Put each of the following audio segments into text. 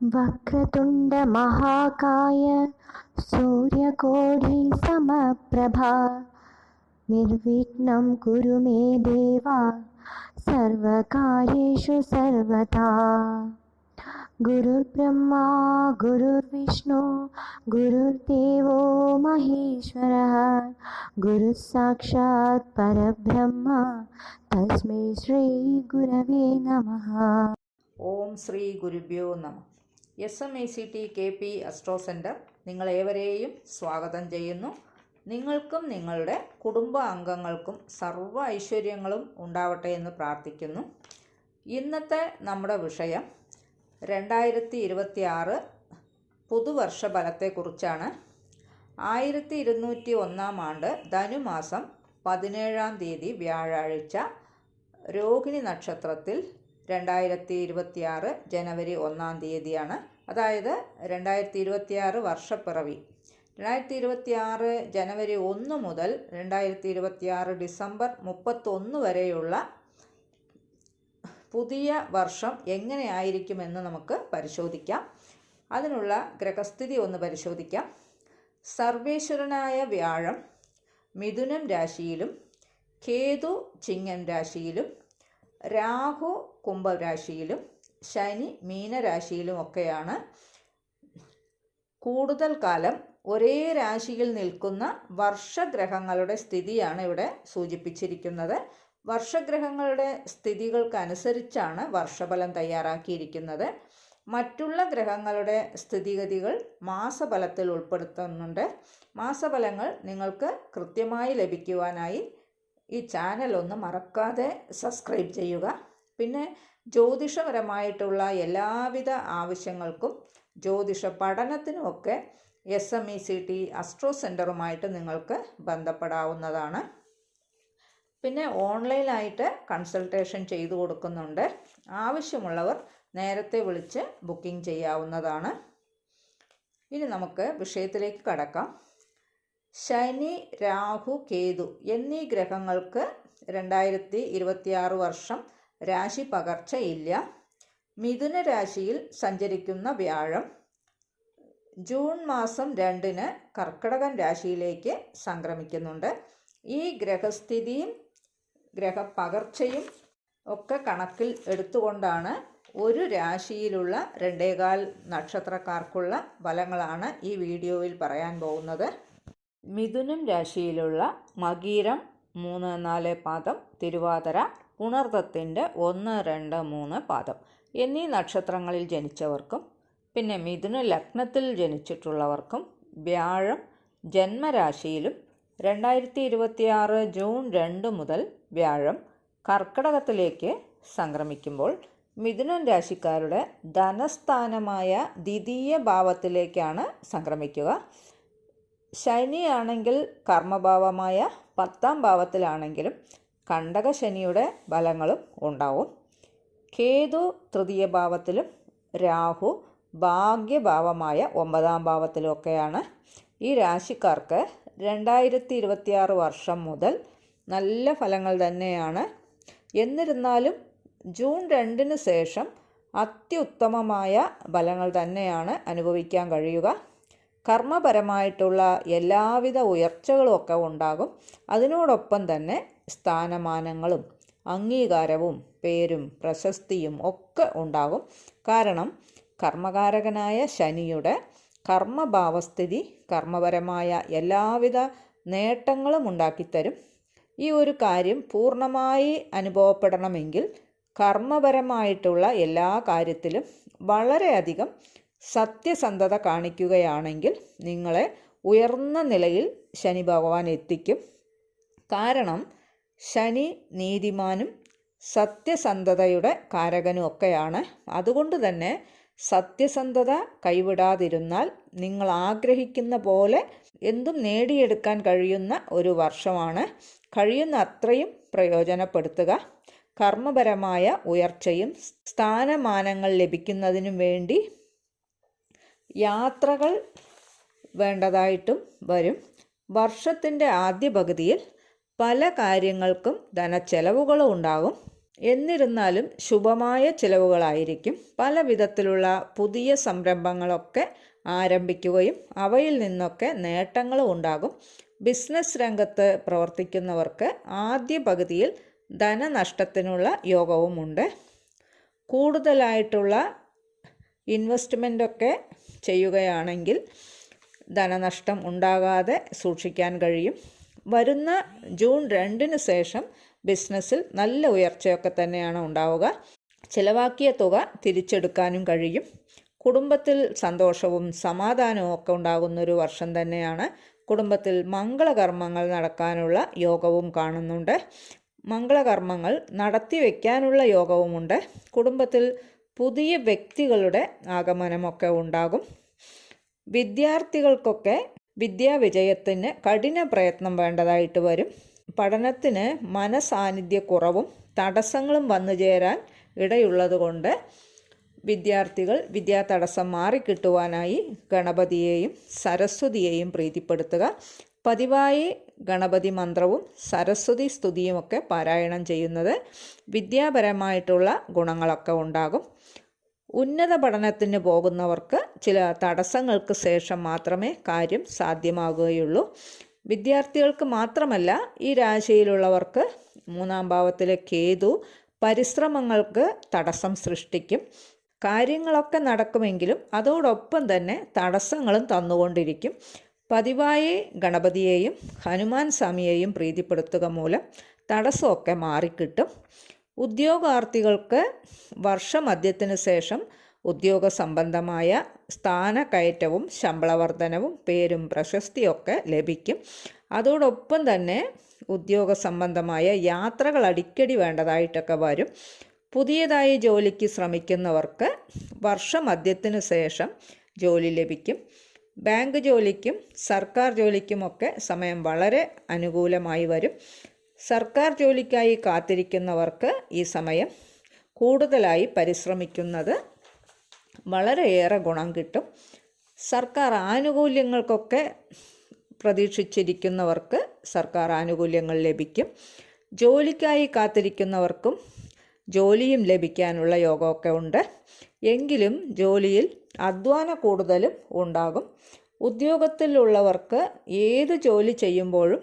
वक्रतुंड महाकाय सूर्यकोटि समप्रभा निर्विघ्नं कुरु मे देवा सर्वकार्येषु सर्वदा। गुरुर्ब्रह्मा गुरुर्विष्णु गुरुर्देवो महेश्वरः गुरुः साक्षात् परब्रह्म तस्मै श्री गुरवे नमः। ഓം ശ്രീ ഗുരുഭ്യോ നമഃ. SMACT KP അസ്ട്രോ സെൻറ്റർ നിങ്ങളേവരെയും സ്വാഗതം ചെയ്യുന്നു. നിങ്ങൾക്കും നിങ്ങളുടെ കുടുംബ അംഗങ്ങൾക്കും സർവ്വ ഐശ്വര്യങ്ങളും ഉണ്ടാവട്ടെ എന്ന് പ്രാർത്ഥിക്കുന്നു. ഇന്നത്തെ നമ്മുടെ വിഷയം 2026 പുതുവർഷ ഫലത്തെക്കുറിച്ചാണ്. 1201 ആണ്ട് ധനുമാസം 17-ാം തീയതി വ്യാഴാഴ്ച രോഹിണി നക്ഷത്രത്തിൽ 2026 ജനുവരി 1-ാം തീയതിയാണ്. അതായത് 2026 വർഷപ്പിറവി. 2026 ജനുവരി 1 മുതൽ 2026 ഡിസംബർ 31 വരെയുള്ള പുതിയ വർഷം എങ്ങനെയായിരിക്കുമെന്ന് നമുക്ക് പരിശോധിക്കാം. അതിനുള്ള ഗ്രഹസ്ഥിതി ഒന്ന് പരിശോധിക്കാം. സർവേശ്വരനായ വ്യാഴം മിഥുനം രാശിയിലും കേതു ചിങ്ങം രാശിയിലും രാഹു കുംഭരാശിയിലും ശനി മീനരാശിയിലും ഒക്കെയാണ്. കൂടുതൽ കാലം ഒരേ രാശിയിൽ നിൽക്കുന്ന വർഷഗ്രഹങ്ങളുടെ സ്ഥിതിയാണ് ഇവിടെ സൂചിപ്പിച്ചിരിക്കുന്നത്. വർഷഗ്രഹങ്ങളുടെ സ്ഥിതികൾക്കനുസരിച്ചാണ് വർഷഫലം തയ്യാറാക്കിയിരിക്കുന്നത്. മറ്റുള്ള ഗ്രഹങ്ങളുടെ സ്ഥിതിഗതികൾ മാസഫലത്തിൽ ഉൾപ്പെടുത്തുന്നുണ്ട്. മാസഫലങ്ങൾ നിങ്ങൾക്ക് കൃത്യമായി ലഭിക്കുവാനായി ഈ ചാനൽ ഒന്ന് മറക്കാതെ സബ്സ്ക്രൈബ് ചെയ്യുക. പിന്നെ ജ്യോതിഷപരമായിട്ടുള്ള എല്ലാവിധ ആവശ്യങ്ങൾക്കും ജ്യോതിഷ പഠനത്തിനുമൊക്കെ SMACT അസ്ട്രോ സെൻറ്ററുമായിട്ട് നിങ്ങൾക്ക് ബന്ധപ്പെടാവുന്നതാണ്. പിന്നെ ഓൺലൈനായിട്ട് കൺസൾട്ടേഷൻ ചെയ്തു കൊടുക്കുന്നുണ്ട്. ആവശ്യമുള്ളവർ നേരത്തെ വിളിച്ച് ബുക്കിംഗ് ചെയ്യാവുന്നതാണ്. ഇനി നമുക്ക് വിഷയത്തിലേക്ക് കടക്കാം. ശനി രാഹു കേതു എന്നീ ഗ്രഹങ്ങൾക്ക് 2026 വർഷം രാശി പകർച്ചയില്ല. മിഥുന രാശിയിൽ സഞ്ചരിക്കുന്ന വ്യാഴം ജൂൺ മാസം 2-ന് കർക്കിടകം രാശിയിലേക്ക് സംക്രമിക്കുന്നുണ്ട്. ഈ ഗ്രഹസ്ഥിതിയും ഗ്രഹപകർച്ചയും ഒക്കെ കണക്കിൽ എടുത്തുകൊണ്ടാണ് ഒരു രാശിയിലുള്ള 2.25 നക്ഷത്രക്കാർക്കുള്ള ഫലങ്ങളാണ് ഈ വീഡിയോയിൽ പറയാൻ പോകുന്നത്. മിഥുനം രാശിയിലുള്ള മകീരം 3-4 പാദം, തിരുവാതിര, പുണർതത്തിൻ്റെ 1-2-3 പാദം എന്നീ നക്ഷത്രങ്ങളിൽ ജനിച്ചവർക്കും പിന്നെ മിഥുന ലഗ്നത്തിൽ ജനിച്ചിട്ടുള്ളവർക്കും വ്യാഴം ജന്മരാശിയിലും 2026 ജൂൺ 2 മുതൽ വ്യാഴം കർക്കിടകത്തിലേക്ക് സംക്രമിക്കുമ്പോൾ മിഥുനം രാശിക്കാരുടെ ധനസ്ഥാനമായ ദ്വിതീയ ഭാവത്തിലേക്കാണ് സംക്രമിക്കുക. ശനിയാണെങ്കിൽ കർമ്മഭാവമായ 10-ാം ഭാവത്തിലാണെങ്കിലും കണ്ടക ശനിയുടെ ഫലങ്ങളും ഉണ്ടാവും. കേതു തൃതീയ ഭാവത്തിലും രാഹു ഭാഗ്യഭാവമായ 9-ാം ഭാവത്തിലുമൊക്കെയാണ്. ഈ രാശിക്കാർക്ക് 2026 വർഷം മുതൽ നല്ല ഫലങ്ങൾ തന്നെയാണ്. എന്നിരുന്നാലും ജൂൺ 2-ന് ശേഷം അത്യുത്തമമായ ഫലങ്ങൾ തന്നെയാണ് അനുഭവിക്കാൻ കഴിയുക. കർമ്മപരമായിട്ടുള്ള എല്ലാവിധ ഉയർച്ചകളും ഒക്കെ ഉണ്ടാകും. അതിനോടൊപ്പം തന്നെ സ്ഥാനമാനങ്ങളും അംഗീകാരവും പേരും പ്രശസ്തിയും ഒക്കെ ഉണ്ടാകും. കാരണം കർമ്മകാരകനായ ശനിയുടെ കർമ്മഭാവസ്ഥിതി കർമ്മപരമായ എല്ലാവിധ നേട്ടങ്ങളും ഉണ്ടാക്കിത്തരും. ഈ ഒരു കാര്യം പൂർണ്ണമായി അനുഭവപ്പെടണമെങ്കിൽ കർമ്മപരമായിട്ടുള്ള എല്ലാ കാര്യത്തിലും വളരെയധികം സത്യസന്ധത കാണിക്കുകയാണെങ്കിൽ നിങ്ങളെ ഉയർന്ന നിലയിൽ ശനി ഭഗവാൻ എത്തിക്കും. കാരണം ശനി നീതിമാനും സത്യസന്ധതയുടെ കാരകനും ഒക്കെയാണ്. അതുകൊണ്ട് തന്നെ സത്യസന്ധത കൈവിടാതിരുന്നാൽ നിങ്ങൾ ആഗ്രഹിക്കുന്ന പോലെ എന്തും നേടിയെടുക്കാൻ കഴിയുന്ന ഒരു വർഷമാണ്. കഴിയുന്ന അത്രയും പ്രയോജനപ്പെടുത്തുക. കർമ്മപരമായ ഉയർച്ചയും സ്ഥാനമാനങ്ങൾ ലഭിക്കുന്നതിനും വേണ്ടി യാത്രകൾ വേണ്ടതായിട്ടും വരും. വർഷത്തിൻ്റെ ആദ്യ പകുതിയിൽ പല കാര്യങ്ങൾക്കും ധനച്ചെലവുകളും ഉണ്ടാകും. എന്നിരുന്നാലും ശുഭമായ ചിലവുകളായിരിക്കും. പല വിധത്തിലുള്ള പുതിയ സംരംഭങ്ങളൊക്കെ ആരംഭിക്കുകയും അവയിൽ നിന്നൊക്കെ നേട്ടങ്ങളും ഉണ്ടാകും. ബിസിനസ് രംഗത്ത് പ്രവർത്തിക്കുന്നവർക്ക് ആദ്യ പകുതിയിൽ ധനനഷ്ടത്തിനുള്ള യോഗവുമുണ്ട്. കൂടുതലായിട്ടുള്ള ഇൻവെസ്റ്റ്മെൻ്റൊക്കെ ചെയ്യുകയാണെങ്കിൽ ധനനഷ്ടം ഉണ്ടാകാതെ സൂക്ഷിക്കാൻ കഴിയും. വരുന്ന ജൂൺ 2 ശേഷം ബിസിനസ്സിൽ നല്ല ഉയർച്ചയൊക്കെ തന്നെയാണ് ഉണ്ടാവുക. ചിലവാക്കിയ തുക തിരിച്ചെടുക്കാനും കഴിയും. കുടുംബത്തിൽ സന്തോഷവും സമാധാനവും ഒക്കെ ഉണ്ടാകുന്നൊരു വർഷം തന്നെയാണ്. കുടുംബത്തിൽ മംഗളകർമ്മങ്ങൾ നടക്കാനുള്ള യോഗവും കാണുന്നുണ്ട്. മംഗളകർമ്മങ്ങൾ നടത്തി വയ്ക്കാനുള്ള യോഗവുമുണ്ട്. കുടുംബത്തിൽ പുതിയ വ്യക്തികളുടെ ആഗമനമൊക്കെ ഉണ്ടാകും. വിദ്യാർത്ഥികൾക്കൊക്കെ വിദ്യാവിജയത്തിന് കഠിന പ്രയത്നം വേണ്ടതായിട്ട് വരും. പഠനത്തിന് മനസാന്നിധ്യക്കുറവും തടസ്സങ്ങളും വന്നു ചേരാൻ ഇടയുള്ളതുകൊണ്ട് വിദ്യാർത്ഥികൾ വിദ്യാതടസ്സം മാറിക്കിട്ടുവാനായി ഗണപതിയെയും സരസ്വതിയെയും പ്രീതിപ്പെടുത്തുക. പതിവായി ഗണപതി മന്ത്രവും സരസ്വതി സ്തുതിയുമൊക്കെ പാരായണം ചെയ്യുന്നത് വിദ്യാപരമായിട്ടുള്ള ഗുണങ്ങളൊക്കെ ഉണ്ടാകും. ഉന്നത പഠനത്തിന് പോകുന്നവർക്ക് ചില തടസ്സങ്ങൾക്ക് ശേഷം മാത്രമേ കാര്യം സാധ്യമാകുകയുള്ളൂ. വിദ്യാർത്ഥികൾക്ക് മാത്രമല്ല, ഈ രാശിയിലുള്ളവർക്ക് 3-ാം ഭാവത്തിലെ കേതു പരിശ്രമങ്ങൾക്ക് തടസ്സം സൃഷ്ടിക്കും. കാര്യങ്ങളൊക്കെ നടക്കുമെങ്കിലും അതോടൊപ്പം തന്നെ തടസ്സങ്ങളും തന്നുകൊണ്ടിരിക്കും. പതിവായി ഗണപതിയെയും ഹനുമാൻ സ്വാമിയെയും പ്രീതിപ്പെടുത്തുക മൂലം തടസ്സമൊക്കെ മാറിക്കിട്ടും. ഉദ്യോഗാർത്ഥികൾക്ക് വർഷമധ്യത്തിന് ശേഷം ഉദ്യോഗ സംബന്ധമായ സ്ഥാനക്കയറ്റവും ശമ്പളവർധനവും പേരും പ്രശസ്തിയൊക്കെ ലഭിക്കും. അതോടൊപ്പം തന്നെ ഉദ്യോഗ സംബന്ധമായ യാത്രകൾ അടിക്കടി വേണ്ടതായിട്ടൊക്കെ വരും. പുതിയതായി ജോലിക്ക് ശ്രമിക്കുന്നവർക്ക് വർഷമധ്യത്തിന് ശേഷം ജോലി ലഭിക്കും. ബാങ്ക് ജോലിക്കും സർക്കാർ ജോലിക്കുമൊക്കെ സമയം വളരെ അനുകൂലമായി വരും. സർക്കാർ ജോലിക്കായി കാത്തിരിക്കുന്നവർക്ക് ഈ സമയം കൂടുതലായി പരിശ്രമിക്കുന്നത് വളരെയേറെ ഗുണം കിട്ടും. സർക്കാർ ആനുകൂല്യങ്ങൾക്കൊക്കെ പ്രതീക്ഷിച്ചിരിക്കുന്നവർക്ക് സർക്കാർ ആനുകൂല്യങ്ങൾ ലഭിക്കും. ജോലിക്കായി കാത്തിരിക്കുന്നവർക്കും ജോലിയും ലഭിക്കാനുള്ള യോഗമൊക്കെ ഉണ്ട്. എങ്കിലും ജോലിയിൽ അധ്വാന കൂടുതലും ഉണ്ടാകും. ഉദ്യോഗത്തിലുള്ളവർക്ക് ഏത് ജോലി ചെയ്യുമ്പോഴും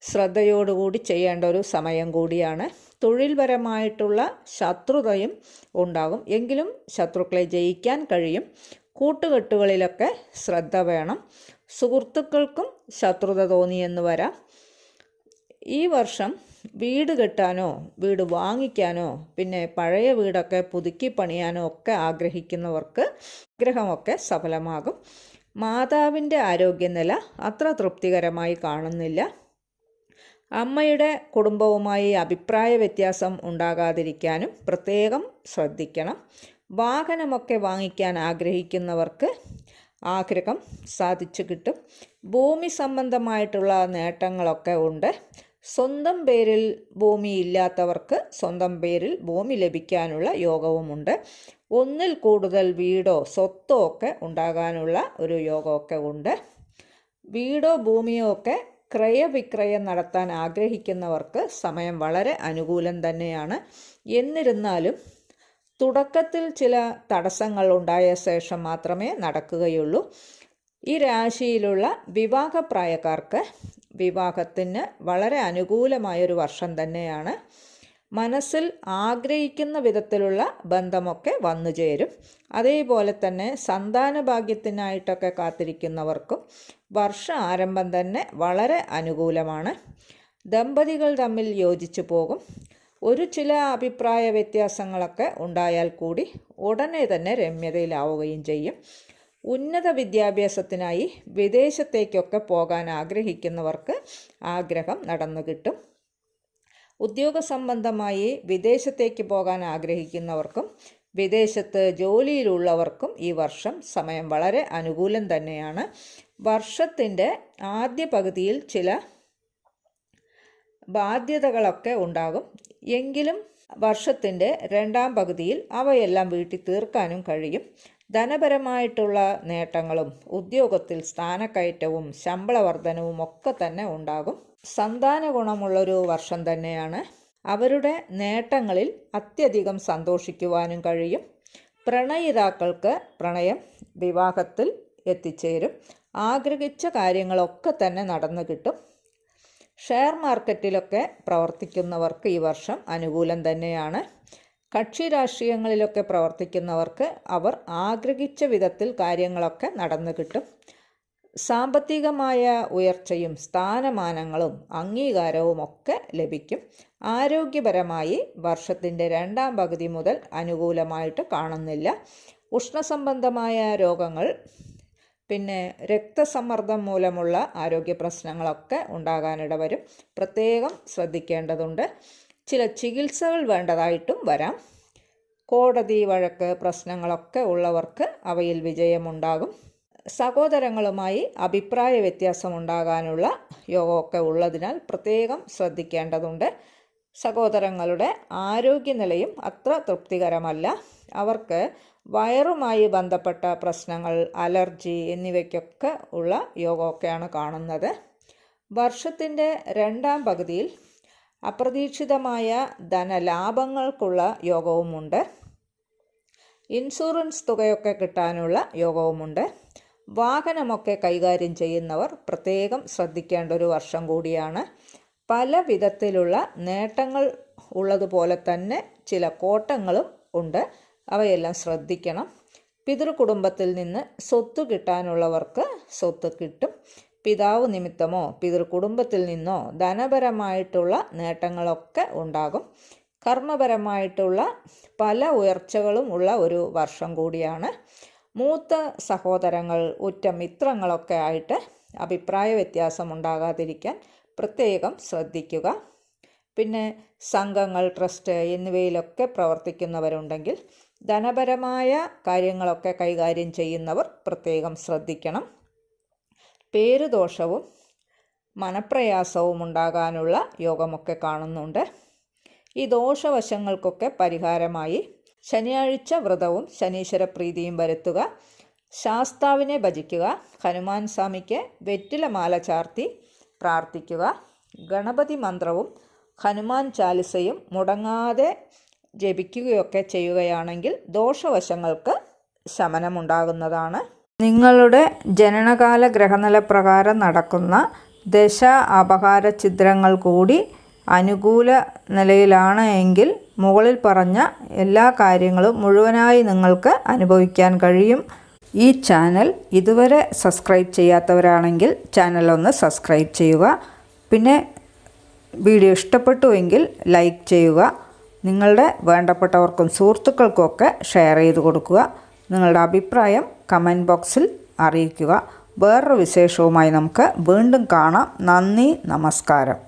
ശ്രദ്ധയോടുകൂടി ചെയ്യേണ്ട ഒരു സമയം കൂടിയാണ്. തൊഴിൽപരമായിട്ടുള്ള ശത്രുതയും ഉണ്ടാകും. എങ്കിലും ശത്രുക്കളെ ജയിക്കാൻ കഴിയും. കൂട്ടുകെട്ടുകളിലൊക്കെ ശ്രദ്ധ വേണം. സുഹൃത്തുക്കൾക്കും ശത്രുത തോന്നിയെന്ന് വരാം. ഈ വർഷം വീട് കെട്ടാനോ വീട് വാങ്ങിക്കാനോ പിന്നെ പഴയ വീടൊക്കെ പുതുക്കി പണിയാനോ ഒക്കെ ആഗ്രഹിക്കുന്നവർക്ക് ആഗ്രഹമൊക്കെ സഫലമാകും. മാതാവിൻ്റെ ആരോഗ്യനില അത്ര തൃപ്തികരമായി കാണുന്നില്ല. അമ്മയുടെ കുടുംബവുമായി അഭിപ്രായ വ്യത്യാസം ഉണ്ടാകാതിരിക്കാനും പ്രത്യേകം ശ്രദ്ധിക്കണം. വാഹനമൊക്കെ വാങ്ങിക്കാൻ ആഗ്രഹിക്കുന്നവർക്ക് ആഗ്രഹം സാധിച്ചു കിട്ടും. ഭൂമി സംബന്ധമായിട്ടുള്ള നേട്ടങ്ങളൊക്കെ ഉണ്ട്. സ്വന്തം പേരിൽ ഭൂമി ഇല്ലാത്തവർക്ക് സ്വന്തം പേരിൽ ഭൂമി ലഭിക്കാനുള്ള യോഗവുമുണ്ട്. ഒന്നിൽ കൂടുതൽ വീടോ സ്വത്തോ ഒക്കെ ഉണ്ടാകാനുള്ള ഒരു യോഗമൊക്കെ ഉണ്ട്. വീടോ ഭൂമിയോ ഒക്കെ ക്രയവിക്രയം നടത്താൻ ആഗ്രഹിക്കുന്നവർക്ക് സമയം വളരെ അനുകൂലം തന്നെയാണ്. എന്നിരുന്നാലും തുടക്കത്തിൽ ചില തടസ്സങ്ങൾ ഉണ്ടായ ശേഷം മാത്രമേ നടക്കുകയുള്ളൂ. ഈ രാശിയിലുള്ള വിവാഹപ്രായക്കാർക്ക് വിവാഹത്തിന് വളരെ അനുകൂലമായൊരു വർഷം തന്നെയാണ്. മനസ്സിൽ ആഗ്രഹിക്കുന്ന വിധത്തിലുള്ള ബന്ധമൊക്കെ വന്നു ചേരും. അതേപോലെ തന്നെ സന്താന ഭാഗ്യത്തിനായിട്ടൊക്കെ കാത്തിരിക്കുന്നവർക്കും വർഷ ആരംഭം തന്നെ വളരെ അനുകൂലമാണ്. ദമ്പതികൾ തമ്മിൽ യോജിച്ചു പോകും. ചില അഭിപ്രായ വ്യത്യാസങ്ങളൊക്കെ ഉണ്ടായാൽ കൂടി ഉടനെ തന്നെ രമ്യതയിലാവുകയും ചെയ്യും. ഉന്നത വിദ്യാഭ്യാസത്തിനായി വിദേശത്തേക്കൊക്കെ പോകാൻ ആഗ്രഹിക്കുന്നവർക്ക് ആഗ്രഹം നടന്നു കിട്ടും. ഉദ്യോഗ സംബന്ധമായി വിദേശത്തേക്ക് പോകാൻ ആഗ്രഹിക്കുന്നവർക്കും വിദേശത്ത് ജോലിയിലുള്ളവർക്കും ഈ വർഷം സമയം വളരെ അനുകൂലം തന്നെയാണ്. വർഷത്തിൻ്റെ ആദ്യ പകുതിയിൽ ചില ബാധ്യതകളൊക്കെ ഉണ്ടാകും. എങ്കിലും വർഷത്തിൻ്റെ 2-ാം പകുതിയിൽ അവയെല്ലാം വീട്ടി തീർക്കാനും കഴിയും. ധനപരമായിട്ടുള്ള നേട്ടങ്ങളും ഉദ്യോഗത്തിൽ സ്ഥാനക്കയറ്റവും ശമ്പള വർധനവും ഒക്കെ തന്നെ ഉണ്ടാകും. സന്താന ഗുണമുള്ളൊരു വർഷം തന്നെയാണ്. അവരുടെ നേട്ടങ്ങളിൽ അത്യധികം സന്തോഷിക്കുവാനും കഴിയും. പ്രണയിതാക്കൾക്ക് പ്രണയം വിവാഹത്തിൽ എത്തിച്ചേരും. ആഗ്രഹിച്ച കാര്യങ്ങളൊക്കെ തന്നെ നടന്നു കിട്ടും. ഷെയർ മാർക്കറ്റിലൊക്കെ പ്രവർത്തിക്കുന്നവർക്ക് ഈ വർഷം അനുകൂലം തന്നെയാണ്. കക്ഷി രാഷ്ട്രീയങ്ങളിലൊക്കെ പ്രവർത്തിക്കുന്നവർക്ക് അവർ ആഗ്രഹിച്ച വിധത്തിൽ കാര്യങ്ങളൊക്കെ നടന്നു കിട്ടും. സാമ്പത്തികമായ ഉയർച്ചയും സ്ഥാനമാനങ്ങളും അംഗീകാരവും ഒക്കെ ലഭിക്കും. ആരോഗ്യപരമായി വർഷത്തിൻ്റെ രണ്ടാം പകുതി മുതൽ അനുകൂലമായിട്ട് കാണുന്നില്ല. ഉഷ്ണസംബന്ധമായ രോഗങ്ങൾ, പിന്നെ രക്തസമ്മർദ്ദം മൂലമുള്ള ആരോഗ്യ പ്രശ്നങ്ങളൊക്കെ ഉണ്ടാകാനിട വരും. പ്രത്യേകം ശ്രദ്ധിക്കേണ്ടതുണ്ട്. ചില ചികിത്സകൾ വേണ്ടതായിട്ടും വരാം. കോടതി വഴക്ക് പ്രശ്നങ്ങളൊക്കെ ഉള്ളവർക്ക് അവയിൽ വിജയമുണ്ടാകും. സഹോദരങ്ങളുമായി അഭിപ്രായ വ്യത്യാസമുണ്ടാകാനുള്ള യോഗമൊക്കെ ഉള്ളതിനാൽ പ്രത്യേകം ശ്രദ്ധിക്കേണ്ടതുണ്ട്. സഹോദരങ്ങളുടെ ആരോഗ്യനിലയും അത്ര തൃപ്തികരമല്ല. അവർക്ക് വയറുമായി ബന്ധപ്പെട്ട പ്രശ്നങ്ങൾ, അലർജി എന്നിവയ്ക്കൊക്കെ ഉള്ള യോഗമൊക്കെയാണ് കാണുന്നത്. വർഷത്തിൻ്റെ രണ്ടാം പകുതിയിൽ അപ്രതീക്ഷിതമായ ധനലാഭങ്ങൾക്കുള്ള യോഗവുമുണ്ട്. ഇൻഷുറൻസ് തുകയൊക്കെ കിട്ടാനുള്ള യോഗവുമുണ്ട്. വാഹനമൊക്കെ കൈകാര്യം ചെയ്യുന്നവർ പ്രത്യേകം ശ്രദ്ധിക്കേണ്ട ഒരു വർഷം കൂടിയാണ്. പല വിധത്തിലുള്ള നേട്ടങ്ങൾ ഉള്ളതുപോലെ തന്നെ ചില കോട്ടങ്ങളും ഉണ്ട്. അവയെല്ലാം ശ്രദ്ധിക്കണം. പിതൃകുടുംബത്തിൽ നിന്ന് സ്വത്ത് കിട്ടാനുള്ളവർക്ക് സ്വത്ത് കിട്ടും. പിതാവ് നിമിത്തമോ പിതൃകുടുംബത്തിൽ നിന്നോ ധനപരമായിട്ടുള്ള നേട്ടങ്ങളൊക്കെ ഉണ്ടാകും. കർമ്മപരമായിട്ടുള്ള പല ഉയർച്ചകളും ഉള്ള ഒരു വർഷം കൂടിയാണ്. മൂത്ത സഹോദരങ്ങൾ, ഉറ്റ മിത്രങ്ങളൊക്കെ ആയിട്ട് അഭിപ്രായ വ്യത്യാസം ഉണ്ടാകാതിരിക്കാൻ പ്രത്യേകം ശ്രദ്ധിക്കുക. പിന്നെ സംഘങ്ങൾ, ട്രസ്റ്റ് എന്നിവയിലൊക്കെ പ്രവർത്തിക്കുന്നവരുണ്ടെങ്കിൽ ധനപരമായ കാര്യങ്ങളൊക്കെ കൈകാര്യം ചെയ്യുന്നവർ പ്രത്യേകം ശ്രദ്ധിക്കണം. പേരുദോഷവും മനപ്രയാസവും ഉണ്ടാകാനുള്ള യോഗമൊക്കെ കാണുന്നുണ്ട്. ഈ ദോഷവശങ്ങൾക്കൊക്കെ പരിഹാരമായി ശനിയാഴ്ച വ്രതവും ശനീശ്വര പ്രീതിയും വരുത്തുക. ശാസ്താവിനെ ഭജിക്കുക. ഹനുമാൻ സ്വാമിക്ക് വെറ്റിലമാല ചാർത്തി പ്രാർത്ഥിക്കുക. ഗണപതി മന്ത്രവും ഹനുമാൻ ചാലിസയും മുടങ്ങാതെ ജപിക്കുകയൊക്കെ ചെയ്യുകയാണെങ്കിൽ ദോഷവശങ്ങൾക്ക് ശമനമുണ്ടാകുന്നതാണ്. നിങ്ങളുടെ ജനനകാല ഗ്രഹനില പ്രകാരം നടക്കുന്ന ദശ അപഹാര ഛിദ്രങ്ങൾ കൂടി അനുകൂല നിലയിലാണ് എങ്കിൽ മുകളിൽ പറഞ്ഞ എല്ലാ കാര്യങ്ങളും മുഴുവനായി നിങ്ങൾക്ക് അനുഭവിക്കാൻ കഴിയും. ഈ ചാനൽ ഇതുവരെ സബ്സ്ക്രൈബ് ചെയ്യാത്തവരാണെങ്കിൽ ചാനലൊന്ന് സബ്സ്ക്രൈബ് ചെയ്യുക. പിന്നെ വീഡിയോ ഇഷ്ടപ്പെട്ടുവെങ്കിൽ ലൈക്ക് ചെയ്യുക. നിങ്ങളുടെ വേണ്ടപ്പെട്ടവർക്കും സുഹൃത്തുക്കൾക്കുമൊക്കെ ഷെയർ ചെയ്ത് കൊടുക്കുക. നിങ്ങളുടെ അഭിപ്രായം കമൻറ്റ് ബോക്സിൽ അറിയിക്കുക. വേറൊരു വിശേഷവുമായി നമുക്ക് വീണ്ടും കാണാം. നന്ദി, നമസ്കാരം.